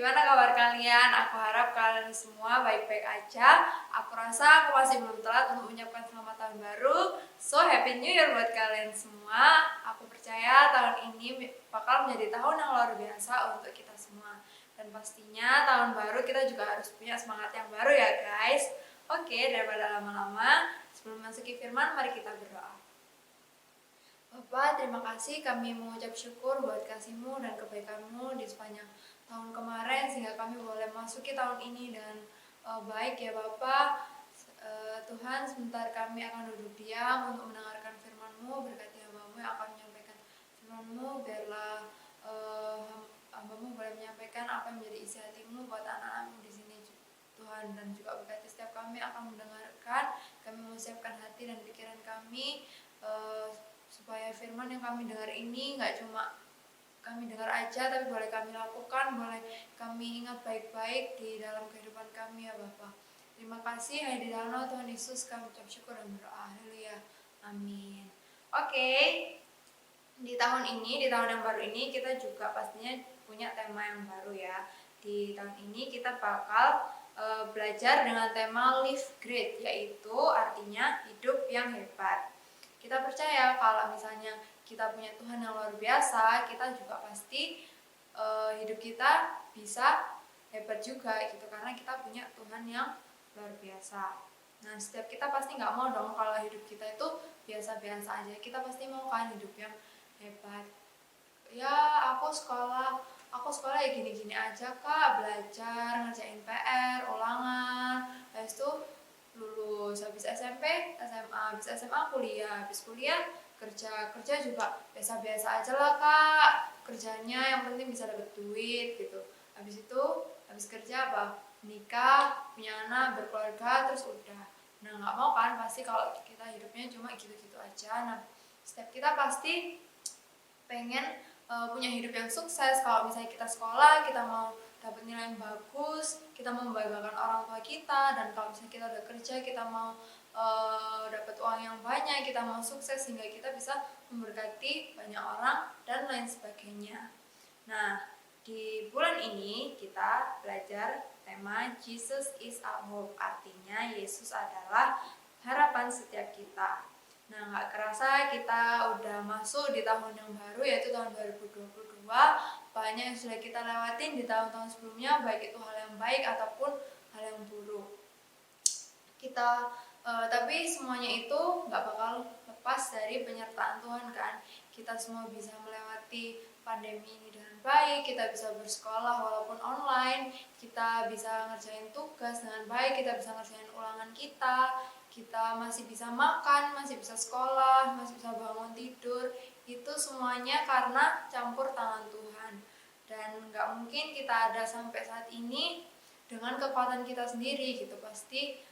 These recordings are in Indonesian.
gimana kabar kalian? Aku harap kalian semua baik-baik aja. Aku rasa aku masih belum telat untuk mengucapkan selamat tahun baru. So, Happy New Year buat kalian semua. Aku percaya tahun ini bakal menjadi tahun yang luar biasa untuk kita semua. Dan pastinya tahun baru kita juga harus punya semangat yang baru ya guys. Oke, daripada lama-lama, sebelum masuki firman, mari kita berdoa. Bapak, terima kasih kami mengucap syukur buat kasih-Mu dan kebaikan-Mu di sepanjang tahun kemarin sehingga kami boleh masuki tahun ini dengan baik ya Bapak. Tuhan, sebentar kami akan duduk diam untuk mendengarkan firman-Mu, berkati hamba-Mu yang akan menyampaikan firman-Mu, biarlah hamba-Mu boleh menyampaikan apa yang menjadi isi hati-Mu buat anak-anak-Mu di sini Tuhan, dan juga berkati setiap kami akan mendengarkan, kami mempersiapkan hati dan pikiran kami supaya firman yang kami dengar ini nggak cuma kami dengar aja, tapi boleh kami lakukan, boleh kami ingat baik-baik di dalam kehidupan kami ya Bapak. Terima kasih, hanya di dalam nama Tuhan Yesus kami ucap syukur dan berdoa. Haleluya. Amin. Oke, di tahun ini, di tahun yang baru ini kita juga pastinya punya tema yang baru ya. Di tahun ini kita bakal belajar dengan tema Live Great, yaitu artinya hidup yang hebat. Kita percaya kalau misalnya kita punya Tuhan yang luar biasa, kita juga pasti hidup kita bisa hebat juga gitu, karena kita punya Tuhan yang luar biasa. Nah, setiap kita pasti nggak mau dong kalau hidup kita itu biasa-biasa aja. Kita pasti mau kan hidup yang hebat. Ya, aku sekolah ya gini-gini aja Kak, belajar, ngerjain PR, ulangan, habis itu lulus, habis SMP, SMA, habis SMA kuliah, habis kuliah kerja juga biasa-biasa aja lah Kak, kerjanya yang penting bisa dapet duit gitu. Habis itu, habis kerja apa? Nikah, punya anak, berkeluarga, terus udah. Nah, nggak mau kan pasti kalau kita hidupnya cuma gitu-gitu aja. Nah, setiap kita pasti pengen punya hidup yang sukses. Kalau misalnya kita sekolah, kita mau dapat nilai yang bagus, kita mau membanggakan orang tua kita, dan kalau misalnya kita udah kerja, kita mau dapat uang yang banyak, kita mau sukses sehingga kita bisa memberkati banyak orang dan lain sebagainya. Nah, di bulan ini kita belajar tema Jesus is our hope, artinya Yesus adalah harapan setiap kita. Nah, nggak kerasa kita udah masuk di tahun yang baru, yaitu tahun 2022. Banyak yang sudah kita lewatin di tahun-tahun sebelumnya, baik itu hal yang baik ataupun hal yang buruk. Tapi semuanya itu nggak bakal lepas dari penyertaan Tuhan kan. Kita semua bisa melewati pandemi ini dengan baik, kita bisa bersekolah walaupun online, kita bisa ngerjain tugas dengan baik, kita bisa ngerjain ulangan kita masih bisa makan, masih bisa sekolah, masih bisa bangun tidur. Itu semuanya karena campur tangan Tuhan. Dan nggak mungkin kita ada sampai saat ini dengan kekuatan kita sendiri gitu. Pasti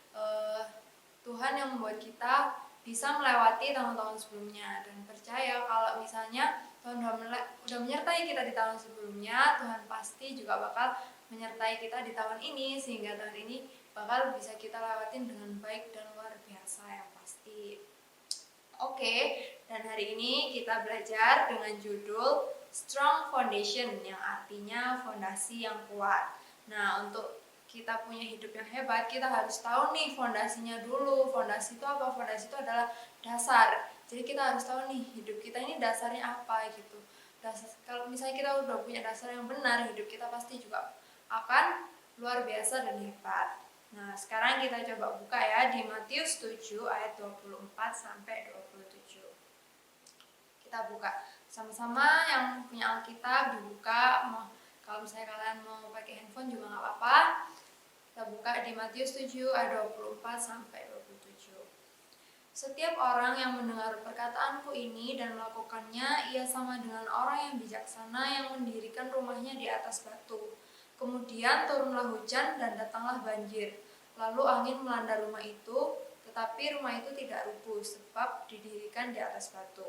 Tuhan yang membuat kita bisa melewati tahun-tahun sebelumnya. Dan percaya kalau misalnya Tuhan udah menyertai kita di tahun sebelumnya, Tuhan pasti juga bakal menyertai kita di tahun ini, sehingga tahun ini bakal bisa kita lewatin dengan baik dan luar biasa yang pasti. Oke, dan hari ini kita belajar dengan judul Strong Foundation, yang artinya fondasi yang kuat. Nah, untuk kita punya hidup yang hebat, kita harus tahu nih fondasinya dulu. Fondasi itu apa? Fondasi itu adalah dasar. Jadi kita harus tahu nih hidup kita ini dasarnya apa gitu. Kalau misalnya kita udah punya dasar yang benar, hidup kita pasti juga akan luar biasa dan hebat. Nah, sekarang kita coba buka ya di Matius 7 ayat 24 sampai 27. Kita buka sama-sama, yang punya Alkitab dibuka. Kalau misalnya kalian mau pakai handphone juga nggak apa-apa. Kita buka di Matius 7 ayat 24 sampai 27. Setiap orang yang mendengar perkataanku ini dan melakukannya, ia sama dengan orang yang bijaksana yang mendirikan rumahnya di atas batu. Kemudian turunlah hujan dan datanglah banjir. Lalu angin melanda rumah itu, tetapi rumah itu tidak rubuh sebab didirikan di atas batu.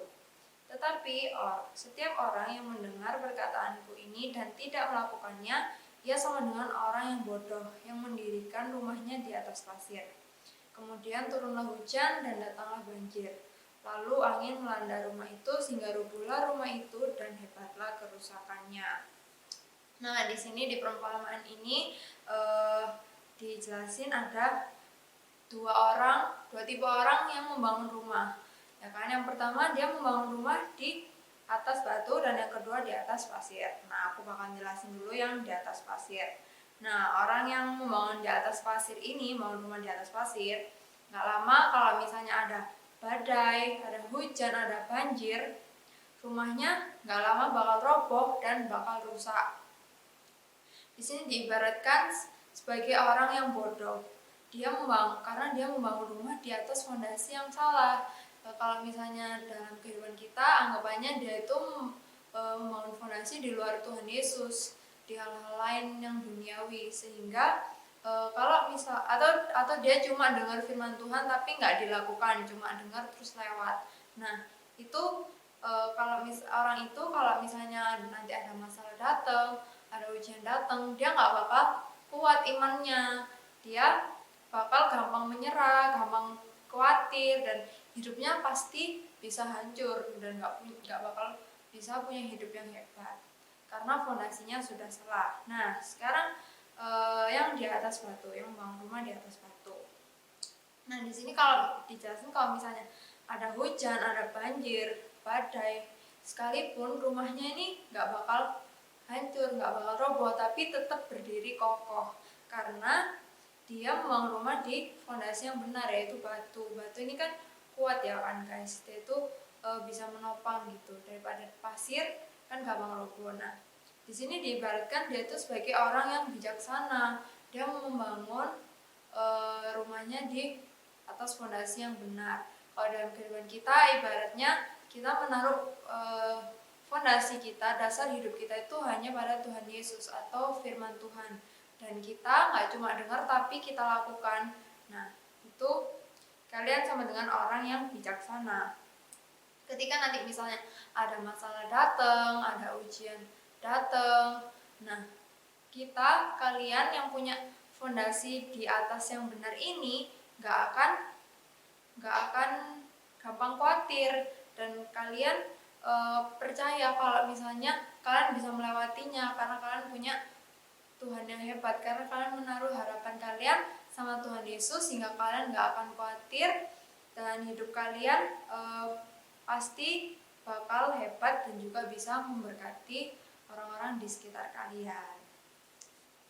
Tetapi setiap orang yang mendengar perkataanku ini dan tidak melakukannya, ia sama dengan orang yang bodoh yang mendirikan rumahnya di atas pasir. Kemudian turunlah hujan dan datanglah banjir. Lalu angin melanda rumah itu sehingga rubuhlah rumah itu dan hebatlah kerusakannya. Nah, di sini di perumpamaan ini dijelasin ada dua tipe orang yang membangun rumah. Ya kan, yang pertama dia membangun rumah di atas batu dan yang kedua di atas pasir. Nah, aku bakal jelasin dulu yang di atas pasir. Nah, orang yang membangun di atas pasir ini, membangun rumah di atas pasir, nggak lama kalau misalnya ada badai, ada hujan, ada banjir, rumahnya nggak lama bakal roboh dan bakal rusak. Di sini diibaratkan sebagai orang yang bodoh. Karena dia membangun rumah di atas fondasi yang salah. Kalau misalnya dalam kehidupan kita, anggapannya dia itu membangun fondasi di luar Tuhan Yesus, di hal-hal lain yang duniawi, sehingga kalau misal atau dia cuma dengar firman Tuhan tapi nggak dilakukan, cuma dengar terus lewat. Nah, itu kalau misalnya nanti ada masalah datang, ada ujian datang, dia nggak bakal kuat imannya, dia bakal gampang menyerah, gampang khawatir, dan hidupnya pasti bisa hancur dan nggak bakal bisa punya hidup yang hebat karena fondasinya sudah salah. Nah, sekarang yang di atas batu, yang bangun rumah di atas batu. Nah, di sini kalau dijelasin kalau misalnya ada hujan, ada banjir, badai, sekalipun rumahnya ini nggak bakal hancur, nggak bakal roboh, tapi tetap berdiri kokoh karena dia membangun rumah di fondasi yang benar, yaitu batu. Batu ini kan kuat ya kan guys, dia itu bisa menopang gitu, daripada pasir kan gampang roboh. Nah, di sini diibaratkan dia itu sebagai orang yang bijaksana, dia membangun rumahnya di atas fondasi yang benar. Kalau dalam kehidupan kita, ibaratnya kita menaruh fondasi kita, dasar hidup kita itu hanya pada Tuhan Yesus atau firman Tuhan. Dan kita nggak cuma dengar tapi kita lakukan. Nah, itu kalian sama dengan orang yang bijaksana. Ketika nanti misalnya ada masalah datang, ada ujian datang, nah kalian yang punya fondasi di atas yang benar ini nggak akan gampang khawatir, dan kalian percaya kalau misalnya kalian bisa melewatinya karena kalian punya Tuhan yang hebat, karena kalian menaruh harapan kalian sama Tuhan Yesus sehingga kalian gak akan khawatir dan hidup kalian pasti bakal hebat dan juga bisa memberkati orang-orang di sekitar kalian.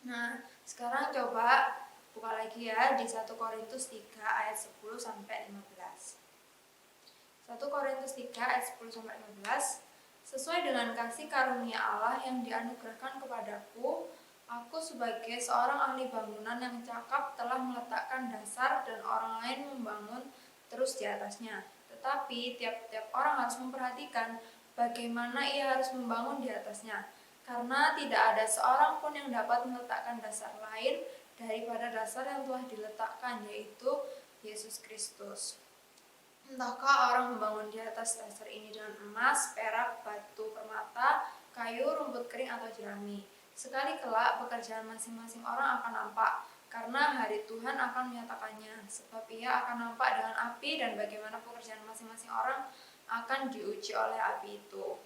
Nah, sekarang coba buka lagi ya di 1 Korintus 3 ayat 10 sampai 15. 1 Korintus 3 ayat 10 sampai 15. Sesuai dengan kasih karunia Allah yang dianugerahkan kepadaku, aku sebagai seorang ahli bangunan yang cakap telah meletakkan dasar dan orang lain membangun terus di atasnya. Tetapi tiap-tiap orang harus memperhatikan bagaimana ia harus membangun di atasnya. Karena tidak ada seorang pun yang dapat meletakkan dasar lain daripada dasar yang telah diletakkan, yaitu Yesus Kristus. Entahkah orang membangun di atas dasar ini dengan emas, perak, batu permata, kayu, rumput kering, atau jerami. Sekali kelak pekerjaan masing-masing orang akan nampak, karena hari Tuhan akan menyatakannya, sebab ia akan nampak dengan api dan bagaimana pekerjaan masing-masing orang akan diuji oleh api itu.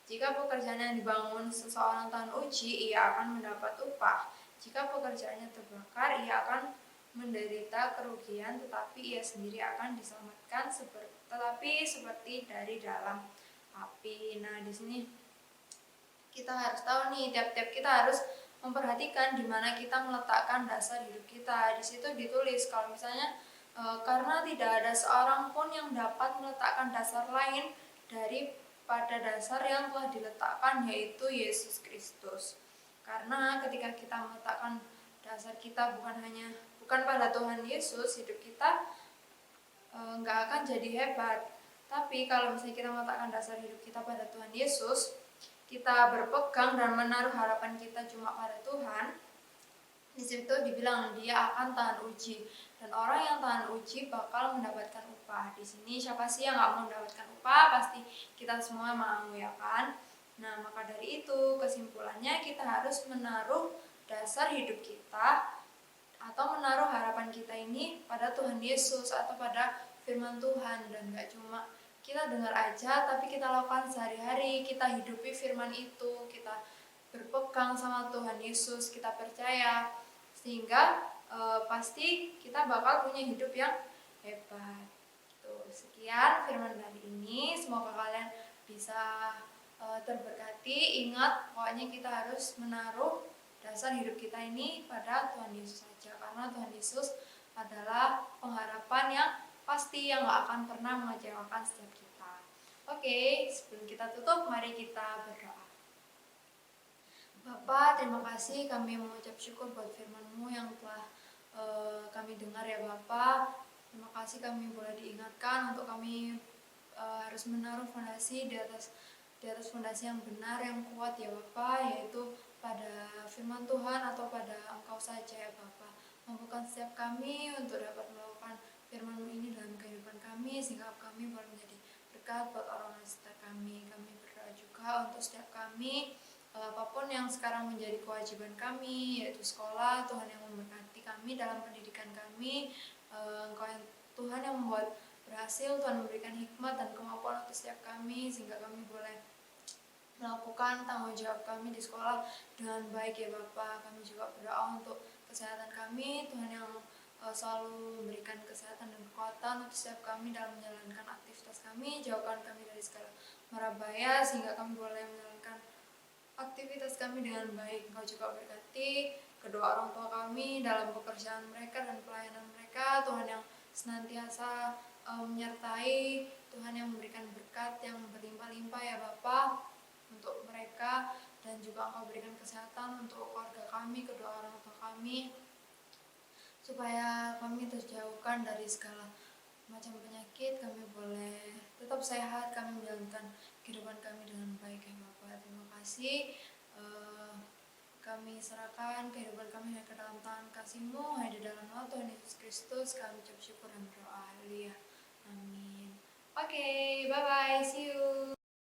Jika pekerjaan yang dibangun seseorang tahan uji, ia akan mendapat upah. Jika pekerjaannya terbakar, ia akan menderita kerugian, tetapi ia sendiri akan diselamatkan seperti dari dalam api. Nah, di sini kita harus tahu nih, tiap-tiap kita harus memperhatikan di mana kita meletakkan dasar hidup kita. Di situ ditulis kalau misalnya karena tidak ada seorang pun yang dapat meletakkan dasar lain daripada dasar yang telah diletakkan, yaitu Yesus Kristus. Karena ketika kita meletakkan dasar kita bukan pada Tuhan Yesus, hidup kita nggak akan jadi hebat. Tapi kalau misalnya kita meletakkan dasar hidup kita pada Tuhan Yesus, kita berpegang dan menaruh harapan kita cuma pada Tuhan, di situ dibilang dia akan tahan uji, dan orang yang tahan uji bakal mendapatkan upah. Di sini siapa sih yang nggak mau mendapatkan upah? Pasti kita semua mau, ya kan? Nah, maka dari itu kesimpulannya kita harus menaruh dasar hidup kita atau menaruh harapan kita ini pada Tuhan Yesus atau pada firman Tuhan, dan gak cuma kita dengar aja tapi kita lakukan sehari-hari, kita hidupi firman itu, kita berpegang sama Tuhan Yesus, kita percaya, sehingga pasti kita bakal punya hidup yang hebat. Tuh, sekian firman hari ini, semoga kalian bisa terberkati. Ingat, pokoknya kita harus menaruh dasar hidup kita ini pada Tuhan Yesus saja, karena Tuhan Yesus adalah pengharapan yang pasti, yang gak akan pernah mengecewakan setiap kita. Oke, sebelum kita tutup, mari kita berdoa. Bapa, terima kasih, kami mengucap syukur buat firman-Mu yang telah kami dengar ya Bapa. Terima kasih kami boleh diingatkan untuk kami harus menaruh fondasi di atas fondasi yang benar, yang kuat ya Bapa, yaitu pada firman Tuhan atau pada Engkau saja ya Bapa. Mampukan setiap kami untuk dapat melakukan firman-Mu ini dalam kehidupan kami, sehingga kami boleh menjadi berkat buat orang sekitar kami. Kami berdoa juga untuk setiap kami, apapun yang sekarang menjadi kewajiban kami, yaitu sekolah, Tuhan yang memberkati kami dalam pendidikan kami. Engkau yang Tuhan yang membuat berhasil, Tuhan memberikan hikmat dan kemampuan untuk setiap kami, sehingga kami boleh melakukan tanggung jawab kami di sekolah dengan baik ya Bapak. Kami juga berdoa untuk kesehatan kami, Tuhan yang selalu memberikan kesehatan dan kekuatan untuk setiap kami dalam menjalankan aktivitas kami. Jauhkan kami dari segala mara bahaya, sehingga kami boleh menjalankan aktivitas kami dengan baik. Engkau juga berkati kedua orang tua kami dalam pekerjaan mereka dan pelayanan mereka. Tuhan yang senantiasa menyertai, Tuhan yang memberikan berkat yang berlimpah-limpah ya Bapa untuk mereka, dan juga Engkau berikan kesehatan untuk keluarga kami, kedua orang tua kami, supaya kami terjauhkan dari segala macam penyakit. Kami boleh tetap sehat, kami menjalankan kehidupan kami dengan baik ya Bapak. Terima kasih. Kami serahkan kehidupan kami ke dalam tangan kasih-Mu, hanya di dalam nama Tuhan Yesus Kristus kami ucap syukur dan berdoa. Haleluya. Amin. Oke, bye-bye. See you.